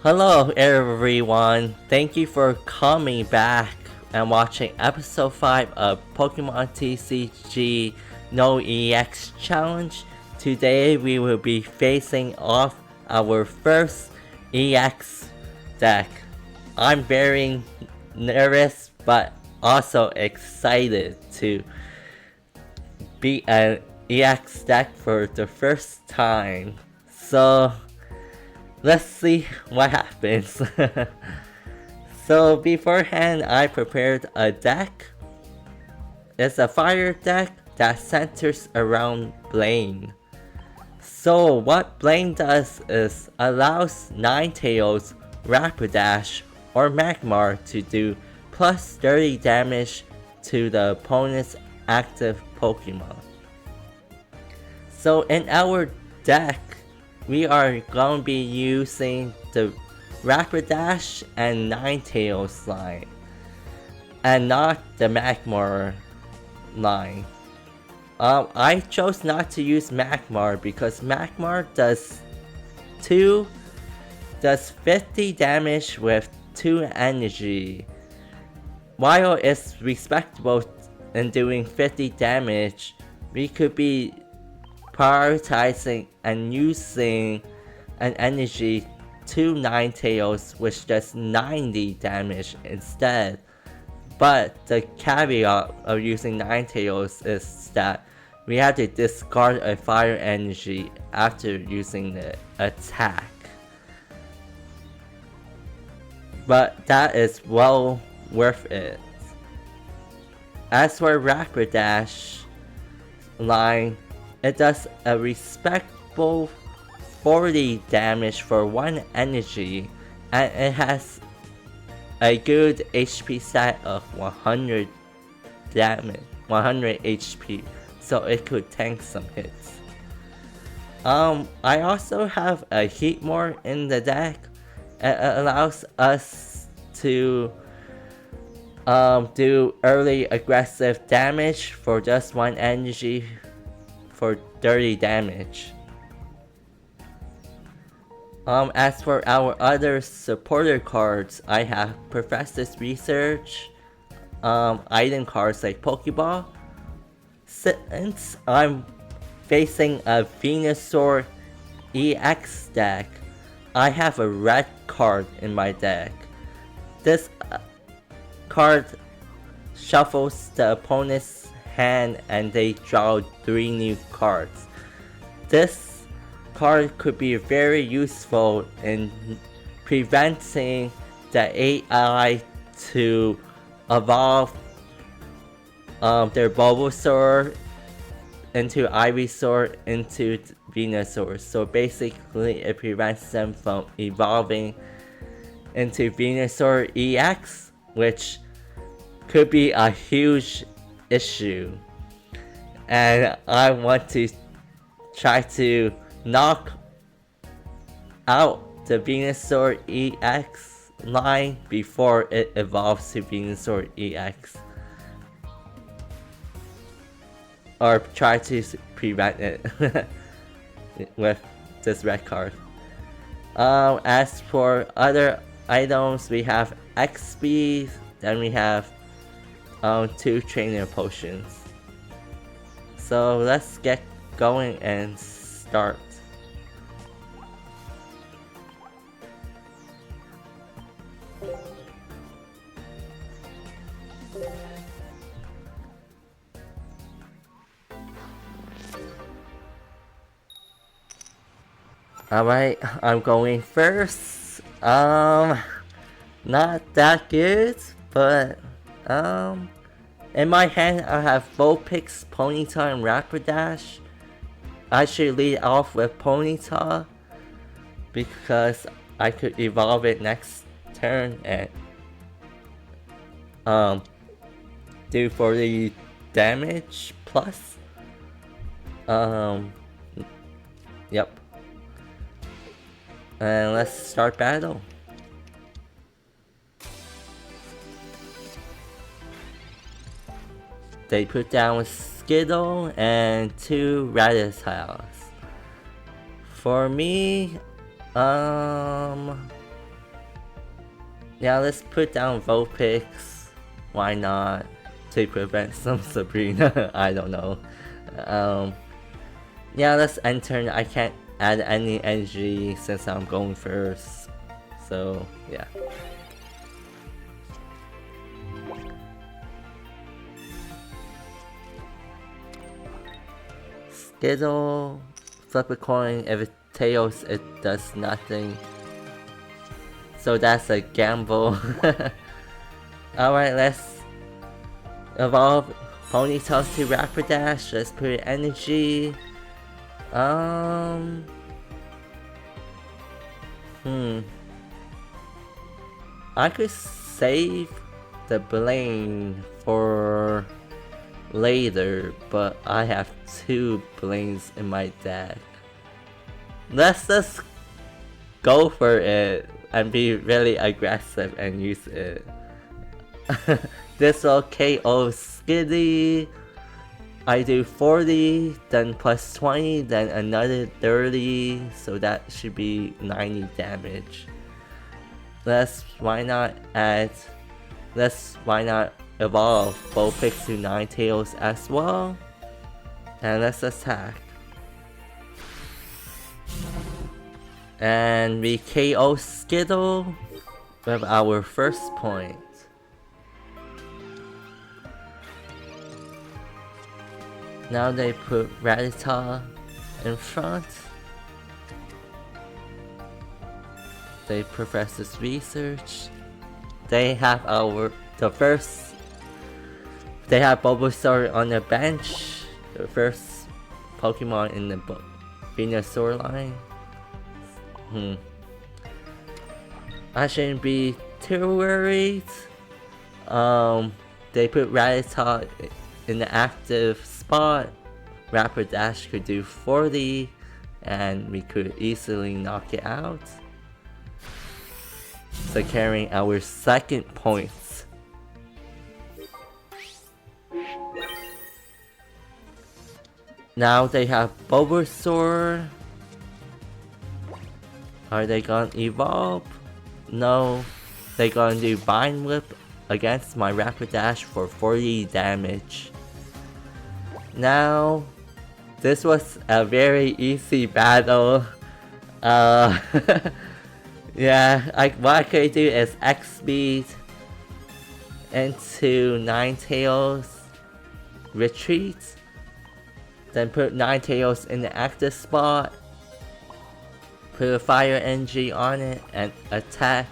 Hello everyone, thank you for coming back and watching episode 5 of Pokemon TCG No EX Challenge. Today we will be facing off our first EX deck. I'm very nervous but also excited to beat an EX deck for the first time. So let's see what happens. So beforehand, I prepared a deck. It's a fire deck that centers around Blaine. So what Blaine does is allows Ninetales, Rapidash, or Magmar to do plus 30 damage to the opponent's active Pokemon. So in our deck, we are going to be using the Rapidash and Ninetales line, and not the Magmar line. I chose not to use Magmar because Magmar does 50 damage with 2 energy. While it's respectable in doing 50 damage, we could be prioritizing and using an energy to Ninetales which does 90 damage instead. But the caveat of using Ninetales is that we have to discard a fire energy after using the attack. But that is well worth it. As for Rapidash line, it does a respectable 40 damage for 1 energy, and it has a good HP stat of 100 damage, 100 HP, so it could tank some hits. I also have a Heatmor in the deck. It allows us to do early aggressive damage for just 1 energy for 30 damage. As for our other supporter cards, I have Professor's Research, item cards like Pokeball. Since I'm facing a Venusaur EX deck, I have a red card in my deck. This card shuffles the opponent's hand and they draw 3 new cards. This card could be very useful in preventing the AI to evolve their Bulbasaur into Ivysaur into Venusaur. So basically it prevents them from evolving into Venusaur EX, which could be a huge issue, and I want to try to knock out the Venusaur EX line before it evolves to Venusaur EX, or try to prevent it with this red card. As for other items, we have XP, then we have 2 trainer potions. So let's get going and start. Alright, I'm going first. Not that good, but in my hand I have Vulpix, Ponyta, and Rapidash. I should lead off with Ponyta because I could evolve it next turn and do 40 damage plus. Yep. And let's start battle. They put down Skittle and 2 Rattatails. For me, Yeah, let's put down Vulpix. Why not? To prevent some Sabrina. I don't know. Yeah, let's end turn. I can't add any energy since I'm going first. So, yeah. Skittle. Flip a coin. If it tails, it does nothing. So that's a gamble. Alright, let's evolve Ponytails to Rapidash. Let's put energy. I could save the Blaine for later, but I have 2 Blaines in my deck. Let's just go for it and be really aggressive and use it. This will KO Skitty. I do 40, then plus 20, then another 30, so that should be 90 damage. Why not evolve Vulpix to Ninetales as well. And let's attack. And we KO Skittle with our first point. Now they put Rattata in front. They Professor's Research. They have they have Bulbasaur on the bench. The first Pokemon in the Venusaur line. I shouldn't be too worried. They put Rattata in the active spot. Rapidash could do 40 and we could easily knock it out. So carrying our second points. Now they have Bulbasaur. Are they gonna evolve? No. They gonna do Vine Whip against my Rapidash for 40 damage. Now, this was a very easy battle. Yeah, what I could do is X speed into Ninetales, retreat, then put Ninetales in the active spot, put a fire energy on it, and attack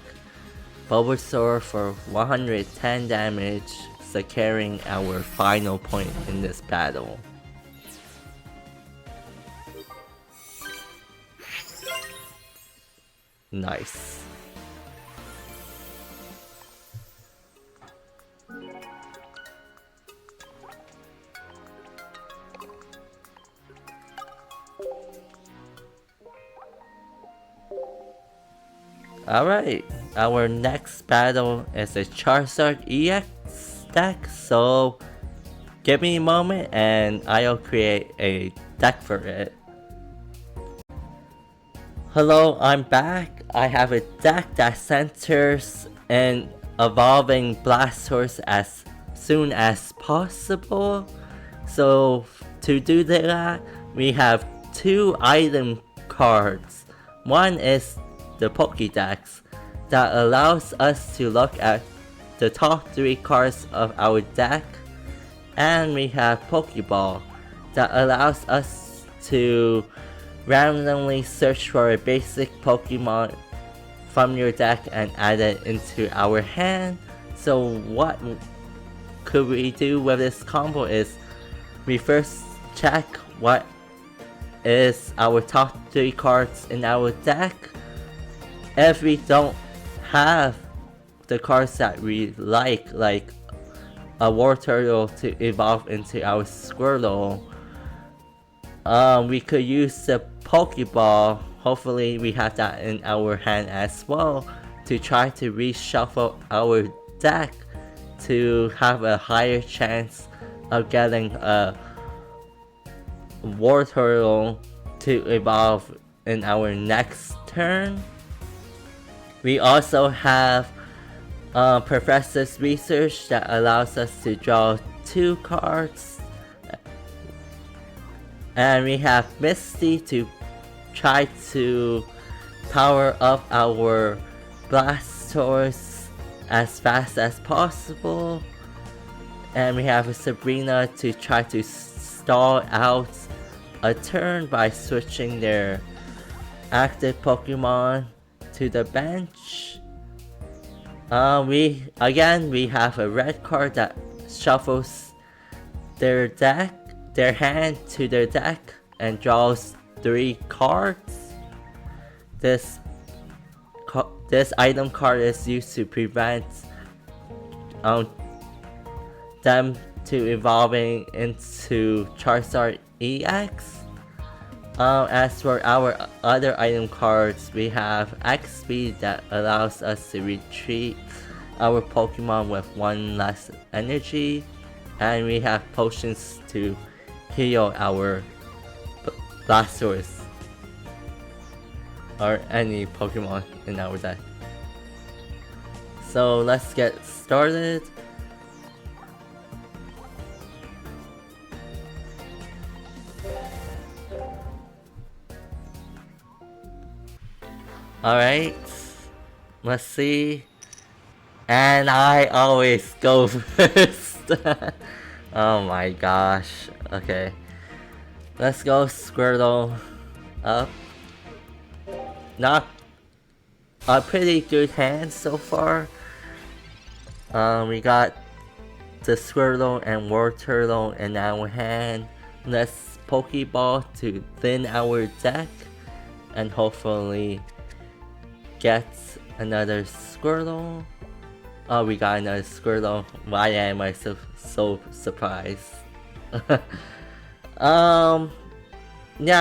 Bulbasaur for 110 damage, securing our final point in this battle. Nice. Alright, our next battle is a Charizard EX deck, so give me a moment and I'll create a deck for it. Hello, I'm back. I have a deck that centers in evolving Blastoise as soon as possible. So to do that, we have 2 item cards. One is the Pokédex that allows us to look at the top 3 cards of our deck, and we have Pokeball that allows us to randomly search for a basic Pokemon from your deck and add it into our hand. So what could we do with this combo is we first check what is our top 3 cards in our deck. If we don't have the cards that we like a War Turtle to evolve into our Squirtle, we could use the Pokeball. Hopefully we have that in our hand as well to try to reshuffle our deck to have a higher chance of getting a War Turtle to evolve in our next turn. We also have Professor's research that allows us to draw 2 cards. And we have Misty to try to power up our Blastoise as fast as possible. And we have Sabrina to try to stall out a turn by switching their active Pokemon to the bench. We have a red card that shuffles their hand to their deck and draws 3 cards. This item card is used to prevent them to evolving into Charizard EX. As for our other item cards, we have X-Speed that allows us to retreat our Pokemon with 1 less energy, and we have potions to heal our Blastoise or any Pokemon in our deck. So let's get started. Alright, let's see. And I always go first. Oh my gosh. Okay. Let's go Squirtle up. Not a pretty good hand so far. We got the Squirtle and Wartortle in our hand. Let's Pokeball to thin our deck and hopefully get another Squirtle. Oh, we got another Squirtle. Why am I so surprised? Yeah,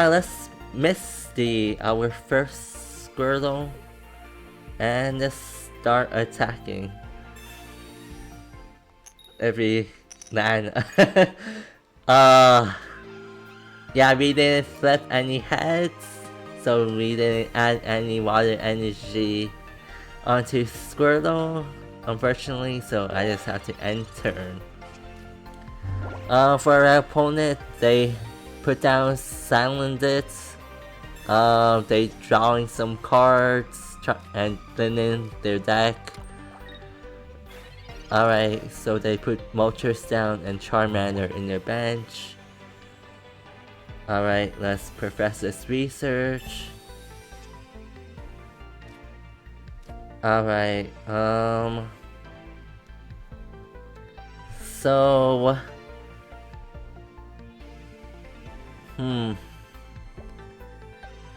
let's Misty our first Squirtle and let's start attacking. Every man. Yeah, we didn't flip any heads, so we didn't add any water energy onto Squirtle, unfortunately, so I just have to end turn. For our opponent, they put down Silendit. They drawing some cards and thinning their deck. Alright, so they put Moltres down and Charmander in their bench. Alright, let's Professor's research. Alright, so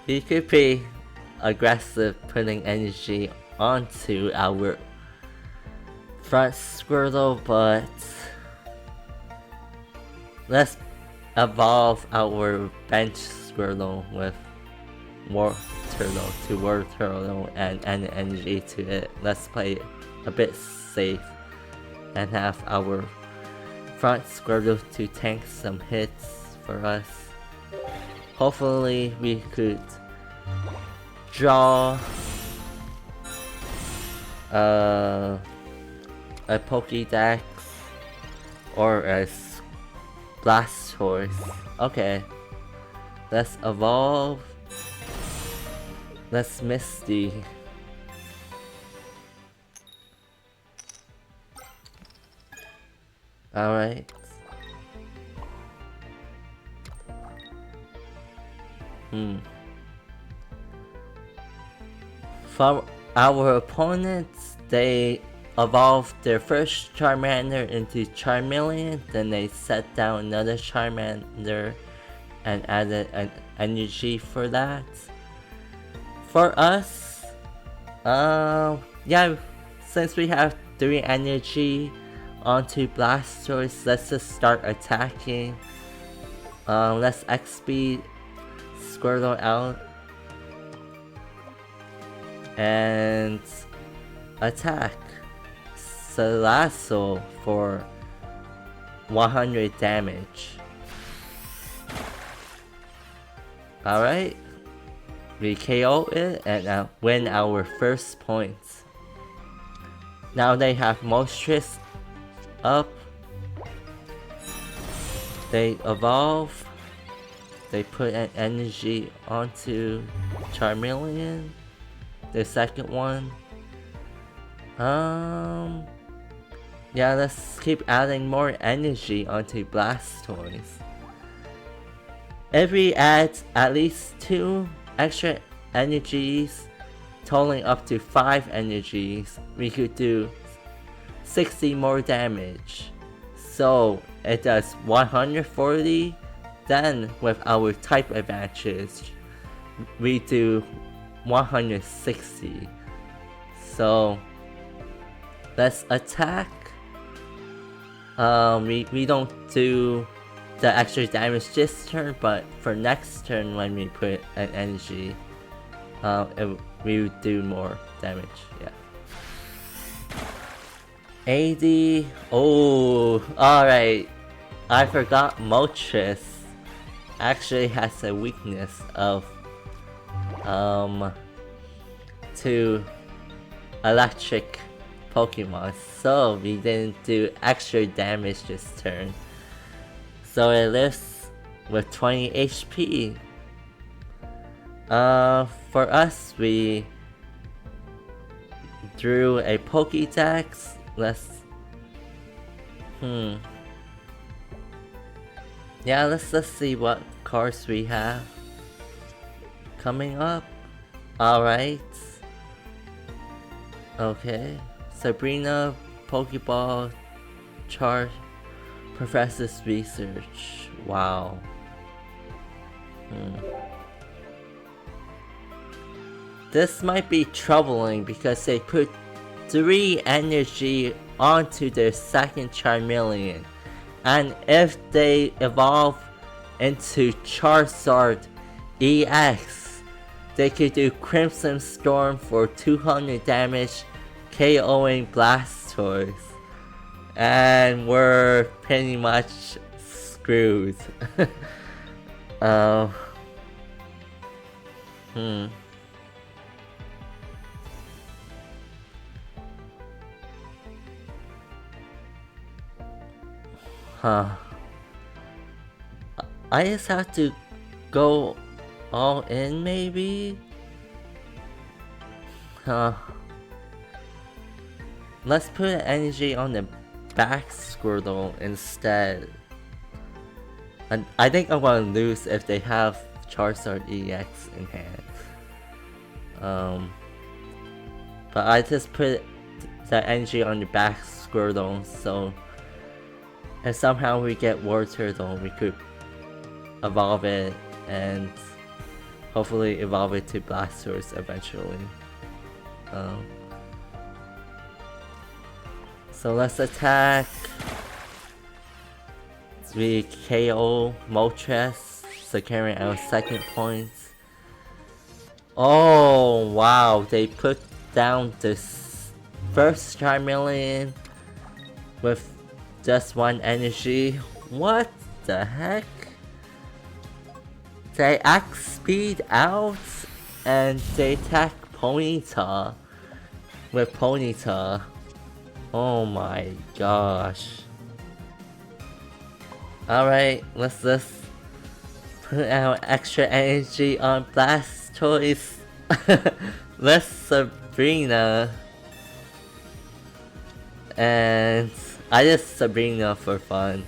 we could be aggressive putting energy onto our front Squirtle, but let's evolve our bench Squirtle with Wartortle and energy to it. Let's play a bit safe and have our front Squirtle to tank some hits for us. Hopefully we could draw a Pokédex or a Blastoise. Okay, let's evolve. Let's Misty. Alright. For our opponents, they evolved their first Charmander into Charmeleon, then they set down another Charmander and added an energy for that. For us, yeah, since we have 3 energy onto Blastoise, let's just start attacking. Let's X-Speed Squirtle out and attack Salazzle for 100 damage. Alright, we KO it and win our first points. Now they have Moltres up. They evolve. They put an energy onto Charmeleon. The second one. Yeah, let's keep adding more energy onto Blastoise. If we add at least 2 extra energies, totaling up to 5 energies, we could do 60 more damage. So it does 140, then with our type advantage, we do 160. So let's attack. We don't do the extra damage this turn, but for next turn when we put an energy, we would do more damage. Yeah. 80. Oh, alright. I forgot Moltres actually has a weakness of to electric Pokemon, so we didn't do extra damage this turn. So it lives with 20 HP. For us, we drew a Pokédex. Let's yeah, let's see what cards we have coming up. Alright. Okay. Sabrina, Pokeball, Charge, Professor's Research. Wow. This might be troubling because they put 3 energy onto their second Charmeleon. And if they evolve into Charizard EX, they could do Crimson Storm for 200 damage, KOing Blastoise. And we're pretty much screwed. I just have to go all in, maybe? Let's put an energy on the back Squirtle instead. And I think I'm gonna lose if they have Charizard EX in hand. But I just put the energy on the back Squirtle, so if somehow we get War Turtle, we could evolve it and hopefully evolve it to Blastoise eventually. So let's attack. We KO Moltres, securing our second point. Oh wow, they put down this first Charmeleon with just 1 energy. What the heck? They act speed out and they attack Ponyta with Ponyta. Oh my gosh. Alright, let's just put our extra energy on Blastoise. Let's Sabrina. And I just Sabrina for fun.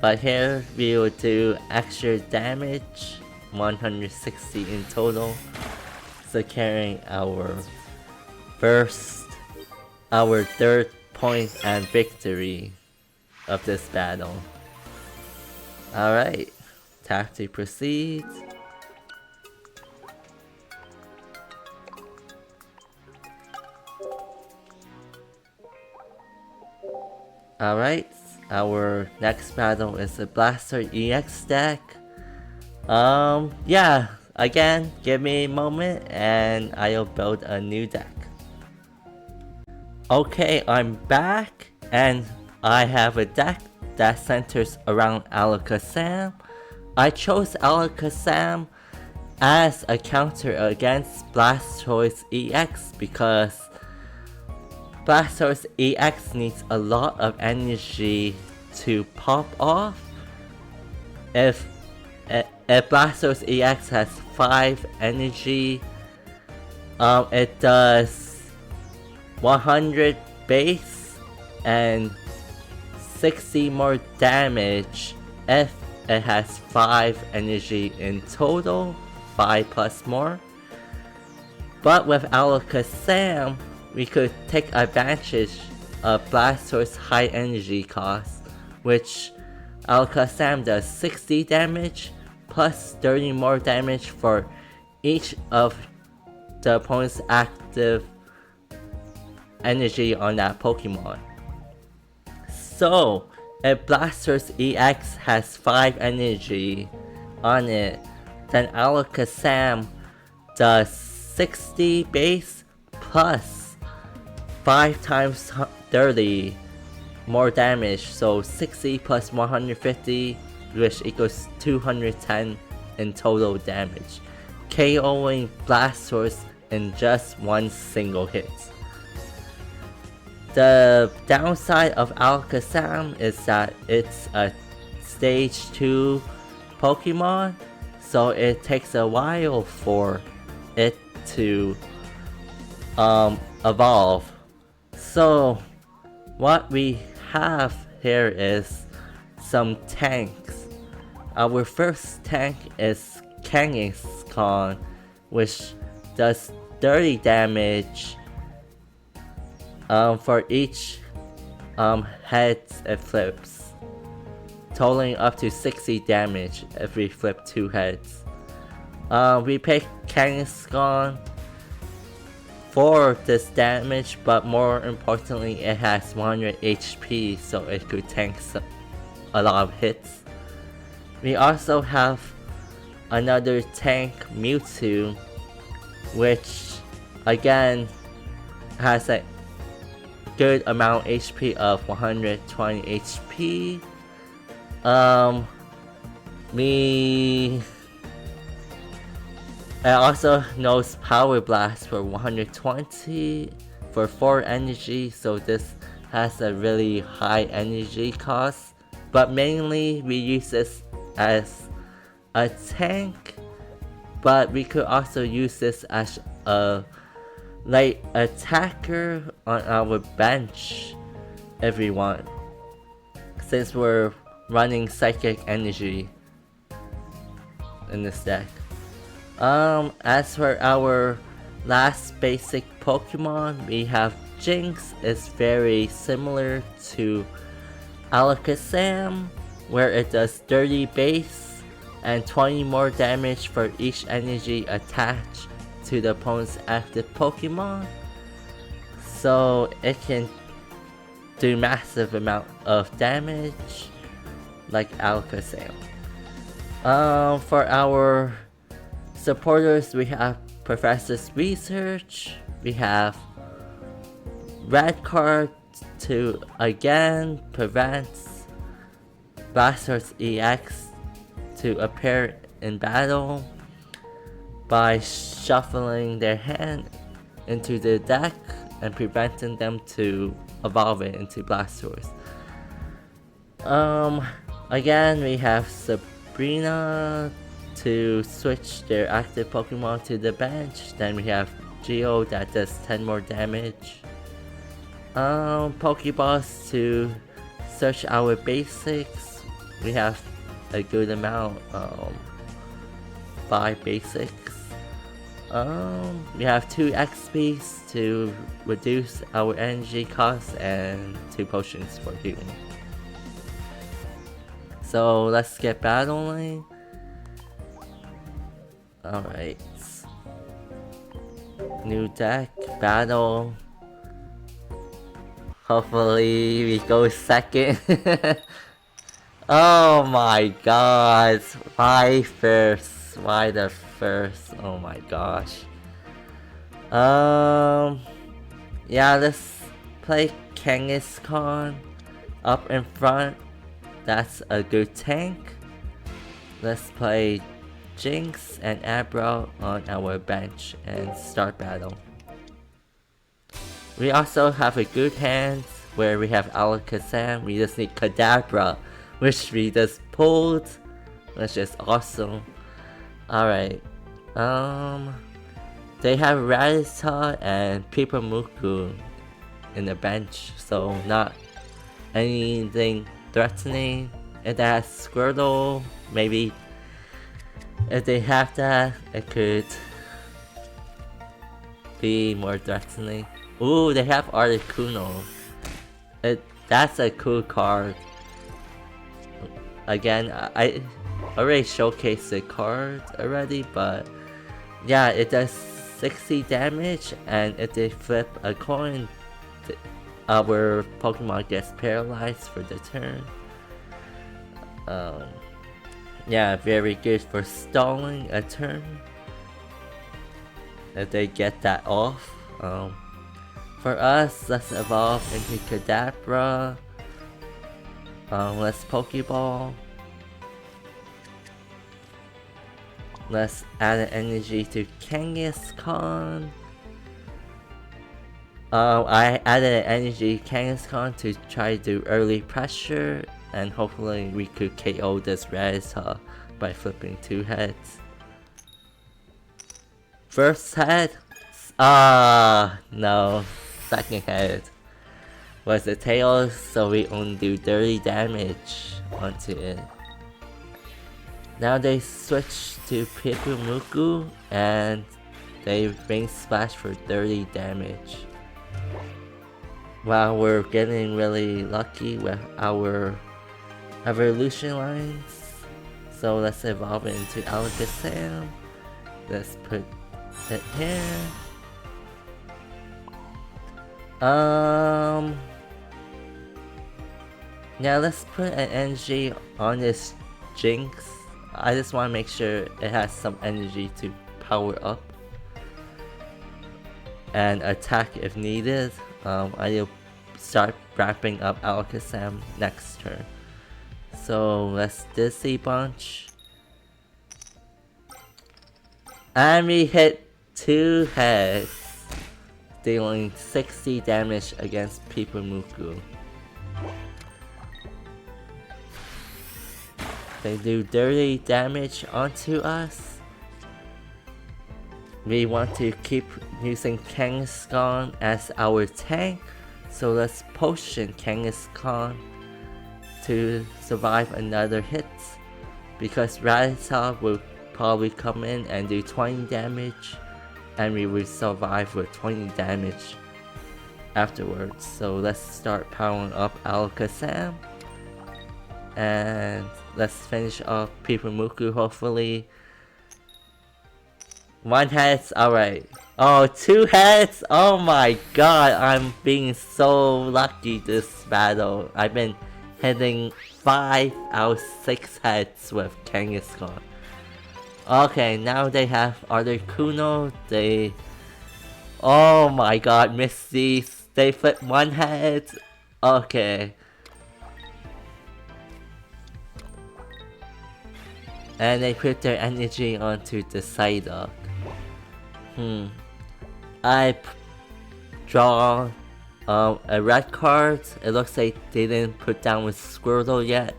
But here we will do extra damage, 160 in total. So carrying our third point and victory of this battle. Alright, time to proceed. Alright, our next battle is a Blaster EX deck. Yeah, again, give me a moment and I'll build a new deck. Okay, I'm back and I have a deck that centers around Alakazam. I chose Alakazam as a counter against Blastoise EX because Blastoise EX needs a lot of energy to pop off. If Blastoise EX has 5 energy, it does 100 base and 60 more damage if it has 5 energy in total, 5 plus more. But with Alakazam, we could take advantage of Blastoise's high energy cost, which Alakazam does 60 damage plus 30 more damage for each of the opponent's active energy on that Pokemon. So, if Blastoise EX has 5 energy on it, then Alakazam does 60 base plus 5 times 30 more damage, so 60 plus 150, which equals 210 in total damage, KOing Blastoise in just one single hit. The downside of Alakazam is that it's a stage 2 Pokemon, so it takes a while for it to evolve. So what we have here is some tanks. Our first tank is Kangaskhan, which does 30 damage for each heads it flips, totaling up to 60 damage if we flip 2 heads. We pick Kangaskhan for this damage, but more importantly, it has 100 HP, so it could tank a lot of hits. We also have another tank, Mewtwo, which again has a good amount of HP of 120 HP. It also knows Power Blast for 120 for 4 energy, so this has a really high energy cost. But mainly we use this as a tank, but we could also use this as a light attacker on our bench if we want, since we're running Psychic Energy in this deck. As for our last basic Pokemon, we have Jinx. Is very similar to Alakazam, where it does 30 base and 20 more damage for each energy attached to the opponent's active Pokemon. So it can do massive amount of damage like Alakazam. For our supporters, we have Professor's Research, we have Red Card to again prevent Blastoise EX to appear in battle by shuffling their hand into the deck and preventing them to evolve it into Blastoise. Again, we have Sabrina to switch their active Pokemon to the bench. Then we have Geo that does 10 more damage. Pokeballs to search our basics. We have a good amount, 5 basics. We have 2 XPs to reduce our energy costs and 2 potions for healing. So let's get battling. Alright. New deck, battle. Hopefully we go second. Oh my god. Why first? Why the first? Oh my gosh. Yeah, let's play Kangaskhan up in front. That's a good tank. Let's play Jinx and Abra on our bench and start battle. We also have a good hand where we have Alakazam. We just need Kadabra, which we just pulled, which is awesome. Alright. They have Rattata and Pipamuku in the bench, so not anything threatening. If they have Squirtle, maybe if they have that, it could be more threatening. Ooh, they have Articuno. That's a cool card. Again, I already showcased the card already, but yeah, it does 60 damage, and if they flip a coin, our Pokemon gets paralyzed for the turn. Yeah, very good for stalling a turn if they get that off. For us, let's evolve into Kadabra. Let's Pokeball. Let's add an energy to Kangaskhan. I added an energy Kangaskhan to try to do early pressure, and hopefully we could KO this Rattata by flipping 2 heads. First head? No. Second head was the tail, so we only do 30 damage onto it. Now they switch to Pipamuku and they Ring Splash for 30 damage. Wow, we're getting really lucky with our evolution lines. So let's evolve it into Alakazam. Let's put it here. Yeah, let's put an energy on this Jinx. I just want to make sure it has some energy to power up and attack if needed. I'll start wrapping up Alakazam next turn. So let's Dizzy Bunch. And we hit 2 heads, dealing 60 damage against Pipamuku. They do 30 damage onto us. We want to keep using Kangaskhan as our tank, so let's potion Kangaskhan to survive another hit, because Rattata will probably come in and do 20 damage, and we will survive with 20 damage afterwards. So let's start powering up Alakazam, and let's finish off Pipamuku hopefully. 1 heads, alright. Oh, 2 heads! Oh my god, I'm being so lucky this battle. I've been hitting 5 out of 6 heads with Kangaskhan. Okay, now they have Articuno. Oh my god, Misty. They flip 1 head. Okay. And they put their energy onto the Psyduck. I draw a red card. It looks like they didn't put down with Squirtle yet,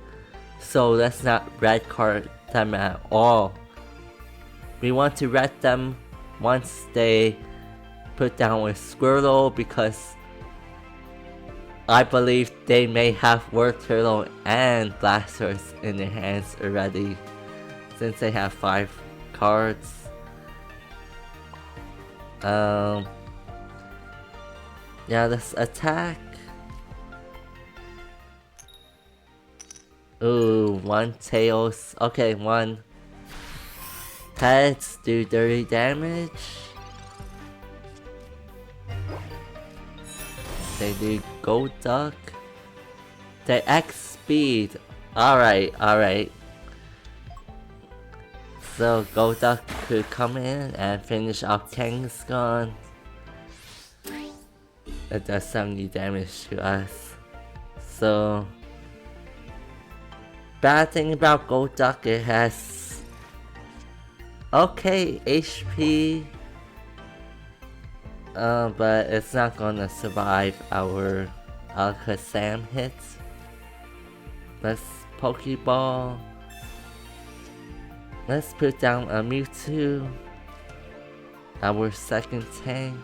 so let's not red card them at all. We want to red them once they put down with Squirtle, because I believe they may have Word Turtle and Blastoise in their hands already, since they have 5 cards. Yeah, let's attack. Ooh, 1 tails. Okay, 1 heads do 30 damage. They do Gold Duck. They X speed. Alright. So Gold Duck could come in and finish off Kangaskhan. It does 70 damage to us. So bad thing about Gold Duck, it has okay HP. But it's not gonna survive our Alakazam hits. Let's Pokeball. Let's put down a Mewtwo, our second tank.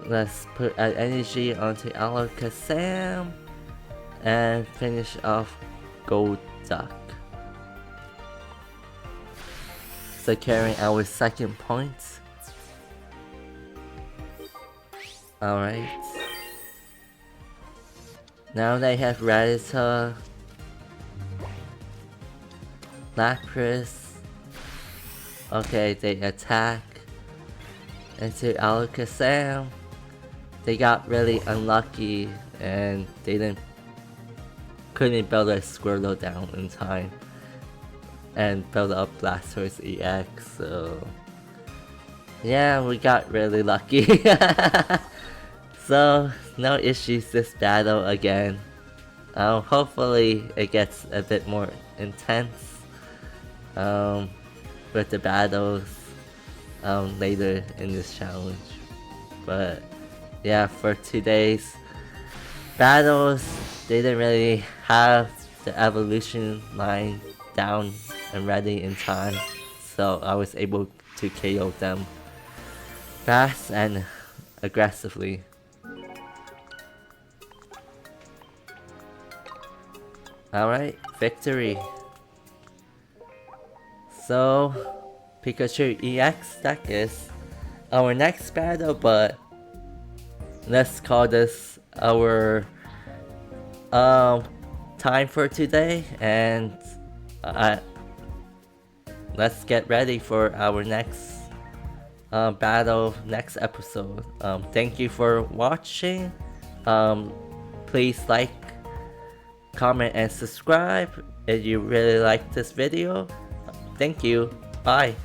Let's put an energy onto Alakazam and finish off Golduck, securing our second point. Alright. Now they have Rattata, Lapras. Okay, they attack into Alakazam. They got really unlucky and they couldn't build a Squirtle down in time and build up Blastoise EX, so yeah, we got really lucky. So no issues this battle again. Hopefully it gets a bit more intense with the battles later in this challenge. But yeah, for today's battles, they didn't really have the evolution line down and ready in time, so I was able to KO them fast and aggressively. Alright, victory. So, Pikachu EX deck is our next battle, but let's call this our time for today, and let's get ready for our next battle next episode. Thank you for watching. Please like, comment, and subscribe if you really like this video. Thank you. Bye.